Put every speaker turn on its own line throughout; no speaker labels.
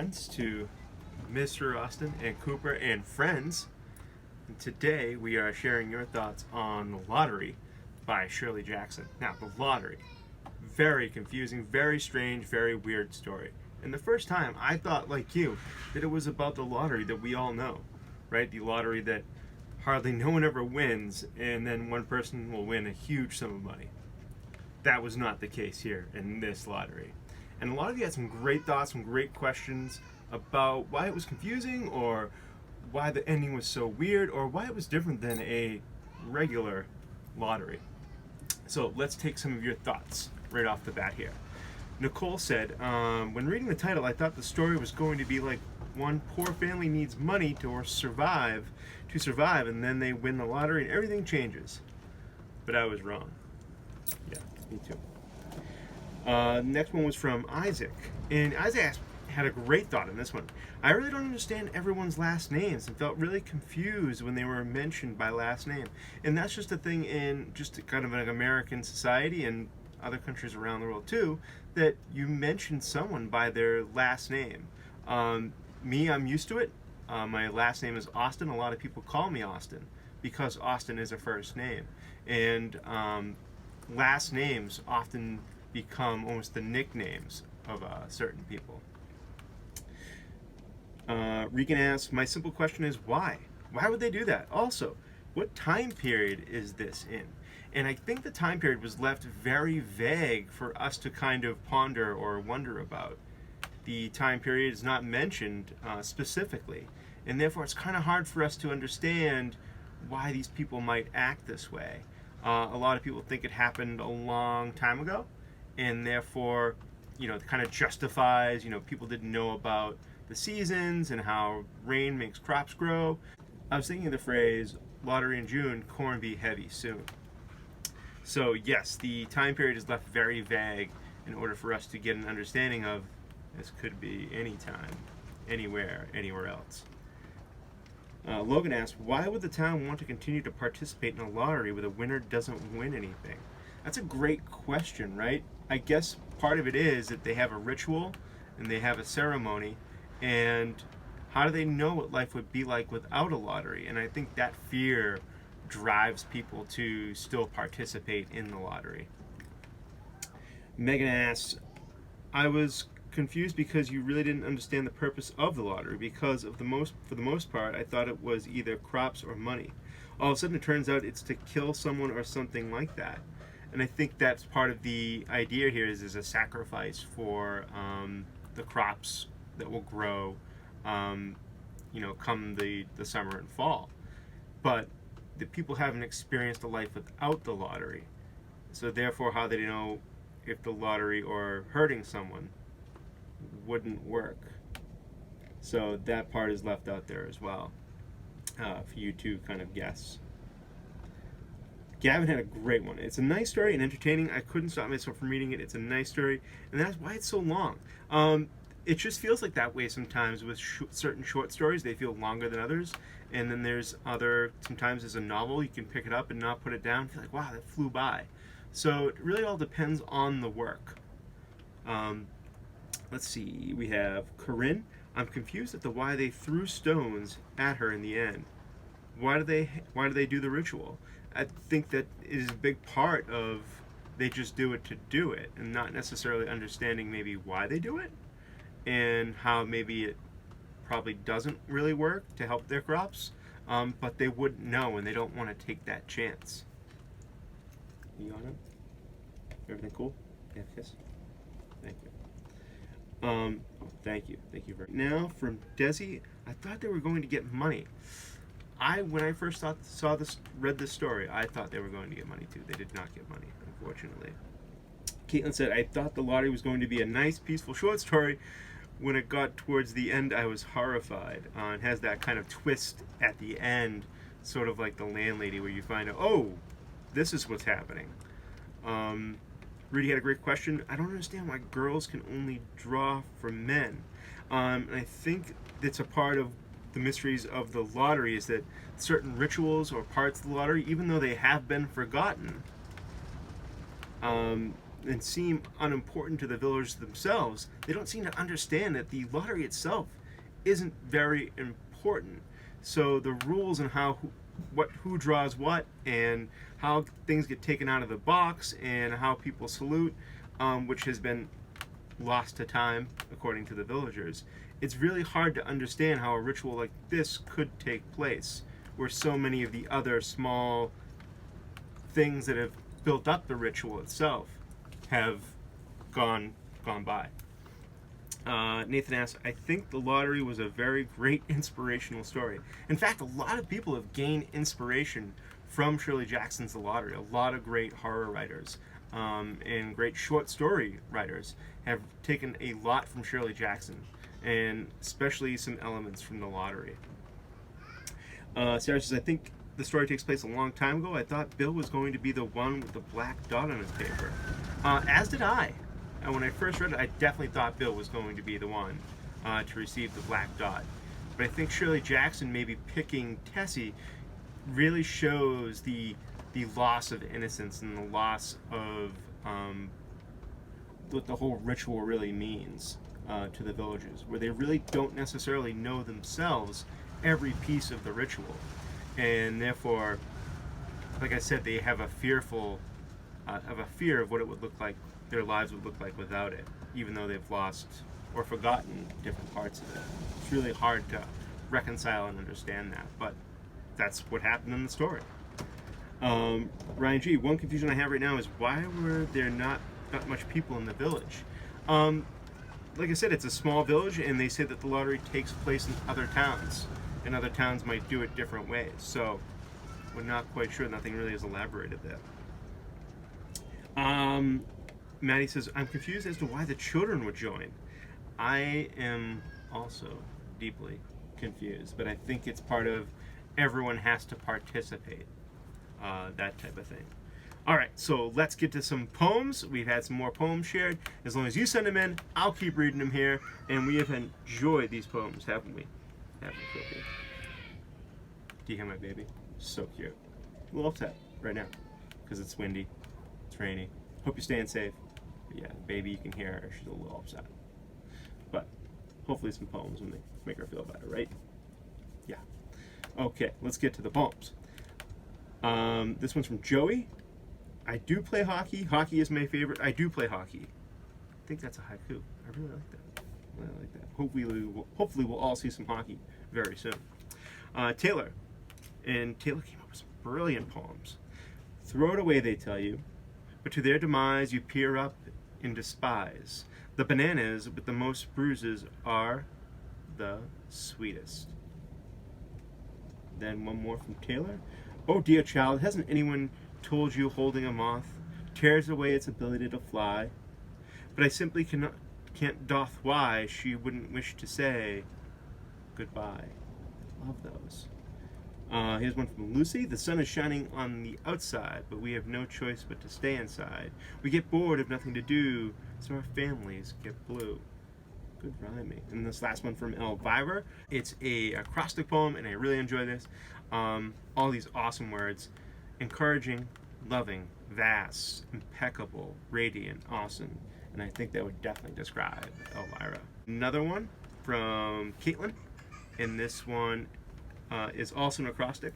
friends, to Mr. Austin and Cooper and friends. And today we are sharing your thoughts on The Lottery by Shirley Jackson. Now, The Lottery, very confusing, very strange, very weird story. And the first time I thought, like you, that it was about the lottery that we all know, right? The lottery that hardly no one ever wins, and then one person will win a huge sum of money. That was not the case here in this lottery. And a lot of you had some great thoughts, some great questions about why it was confusing, or why the ending was so weird, or why it was different than a regular lottery. So let's take some of your thoughts right off the bat here. Nicole said, when reading the title, I thought the story was going to be like one poor family needs money to survive, and then they win the lottery and everything changes. But I was wrong. Yeah, me too. Next one was from Isaac. And Isaac had a great thought in this one. I really don't understand everyone's last names and felt really confused when they were mentioned by last name. And that's just a thing in just kind of an American society and other countries around the world too, that you mention someone by their last name. Me, I'm used to it. My last name is Austin. A lot of people call me Austin because Austin is a first name. And last names often become almost the nicknames of certain people. Regan asks, my simple question is why? Why would they do that? Also, what time period is this in? And I think the time period was left very vague for us to kind of ponder or wonder about. The time period is not mentioned specifically, and therefore it's kind of hard for us to understand why these people might act this way. A lot of people think it happened a long time ago, and therefore, it kind of justifies, people didn't know about the seasons and how rain makes crops grow. I was thinking of the phrase, lottery in June, corn be heavy soon. So yes, the time period is left very vague in order for us to get an understanding of this could be anytime, anywhere else. Logan asks, why would the town want to continue to participate in a lottery where the winner doesn't win anything? That's a great question, right? I guess part of it is that they have a ritual and they have a ceremony, and how do they know what life would be like without a lottery? And I think that fear drives people to still participate in the lottery. Megan asks, I was confused because you really didn't understand the purpose of the lottery, because for the most part I thought it was either crops or money. All of a sudden it turns out it's to kill someone or something like that. And I think that's part of the idea here is a sacrifice for the crops that will grow come the summer and fall. But the people haven't experienced a life without the lottery, so therefore how they know if the lottery or hurting someone wouldn't work. So that part is left out there as well for you to kind of guess. Gavin had a great one. It's a nice story and entertaining. I couldn't stop myself from reading it. It's a nice story, and that's why it's so long. It just feels like that way sometimes with certain short stories. They feel longer than others. And then there's sometimes as a novel, you can pick it up and not put it down. Feel like, wow, that flew by. So it really all depends on the work. Let's see, we have Corinne. I'm confused at why they threw stones at her in the end. Why do they do the ritual? I think that is a big part of they just do it to do it, and not necessarily understanding maybe why they do it, and how maybe it probably doesn't really work to help their crops, but they wouldn't know, and they don't want to take that chance. You got it? Everything cool? Yeah, kiss. Thank you. Thank you very much. Now from Desi, I thought they were going to get money. When I first read this story, I thought they were going to get money too. They did not get money, unfortunately. Caitlin said, I thought the lottery was going to be a nice, peaceful short story. When it got towards the end, I was horrified. It has that kind of twist at the end, sort of like The Landlady, where you find out, oh, this is what's happening. Rudy had a great question. I don't understand why girls can only draw from men. And I think that's a part of the mysteries of the lottery, is that certain rituals or parts of the lottery, even though they have been forgotten, and seem unimportant to the villagers themselves, they don't seem to understand that the lottery itself isn't very important. So the rules and who draws what, and how things get taken out of the box, and how people salute, which has been lost to time according to the villagers. It's really hard to understand how a ritual like this could take place, where so many of the other small things that have built up the ritual itself have gone by. Nathan asks, I think the lottery was a very great inspirational story. In fact, a lot of people have gained inspiration from Shirley Jackson's The Lottery. A lot of great horror writers and great short story writers have taken a lot from Shirley Jackson, and especially some elements from The Lottery. Sarah says, I think the story takes place a long time ago. I thought Bill was going to be the one with the black dot on his paper. As did I. And when I first read it, I definitely thought Bill was going to be the one to receive the black dot. But I think Shirley Jackson maybe picking Tessie really shows the loss of innocence and the loss of what the whole ritual really means to the villagers, where they really don't necessarily know themselves every piece of the ritual. And therefore, like I said, they have a fear of what it would look like, their lives would look like without it, even though they've lost or forgotten different parts of it. It's really hard to reconcile and understand that, but that's what happened in the story. Ryan G, one confusion I have right now is why were there not much people in the village? Like I said, it's a small village, and they say that the lottery takes place in other towns, and other towns might do it different ways. So we're not quite sure. Nothing really is elaborated there. Maddie says, I'm confused as to why the children would join. I am also deeply confused, but I think it's part of everyone has to participate, that type of thing. All right, so let's get to some poems. We've had some more poems shared. As long as you send them in, I'll keep reading them here, and we have enjoyed these poems, haven't we? Haven't we, Cookie? Do you hear my baby? So cute. A little upset right now because it's windy, it's rainy. Hope you're staying safe. But yeah, baby, you can hear her. She's a little upset. But hopefully some poems will make her feel better, right? Yeah. Okay, let's get to the poems. This one's from Joey. I do play hockey. Hockey is my favorite. I do play hockey. I think that's a haiku. I really like that. I like that. Hopefully we'll all see some hockey very soon. Taylor. And Taylor came up with some brilliant poems. Throw it away, they tell you, but to their demise you peer up in despise. The bananas with the most bruises are the sweetest. Then one more from Taylor. Oh dear child, hasn't anyone told you holding a moth tears away its ability to fly? But I simply can't doth why she wouldn't wish to say goodbye. Love those. Here's one from Lucy. The sun is shining on the outside, but we have no choice but to stay inside. We get bored of nothing to do, so our families get blue. Good rhyming. And this last one from Elvira. It's a acrostic poem, and I really enjoy this. All these awesome words. Encouraging, loving, vast, impeccable, radiant, awesome. And I think that would definitely describe Elvira. Another one from Caitlin. And this one is also an acrostic.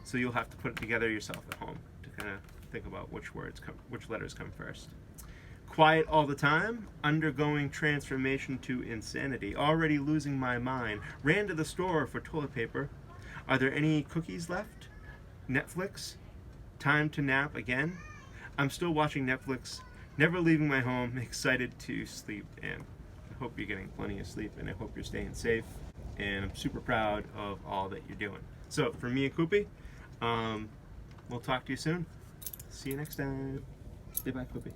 So you'll have to put it together yourself at home to kind of think about which letters come first. Quiet all the time, undergoing transformation to insanity, already losing my mind, ran to the store for toilet paper. Are there any cookies left? Netflix? Time to nap again? I'm still watching Netflix, never leaving my home, excited to sleep, and I hope you're getting plenty of sleep, and I hope you're staying safe, and I'm super proud of all that you're doing. So, for me and Koopy, we'll talk to you soon. See you next time. Say bye, Koopy.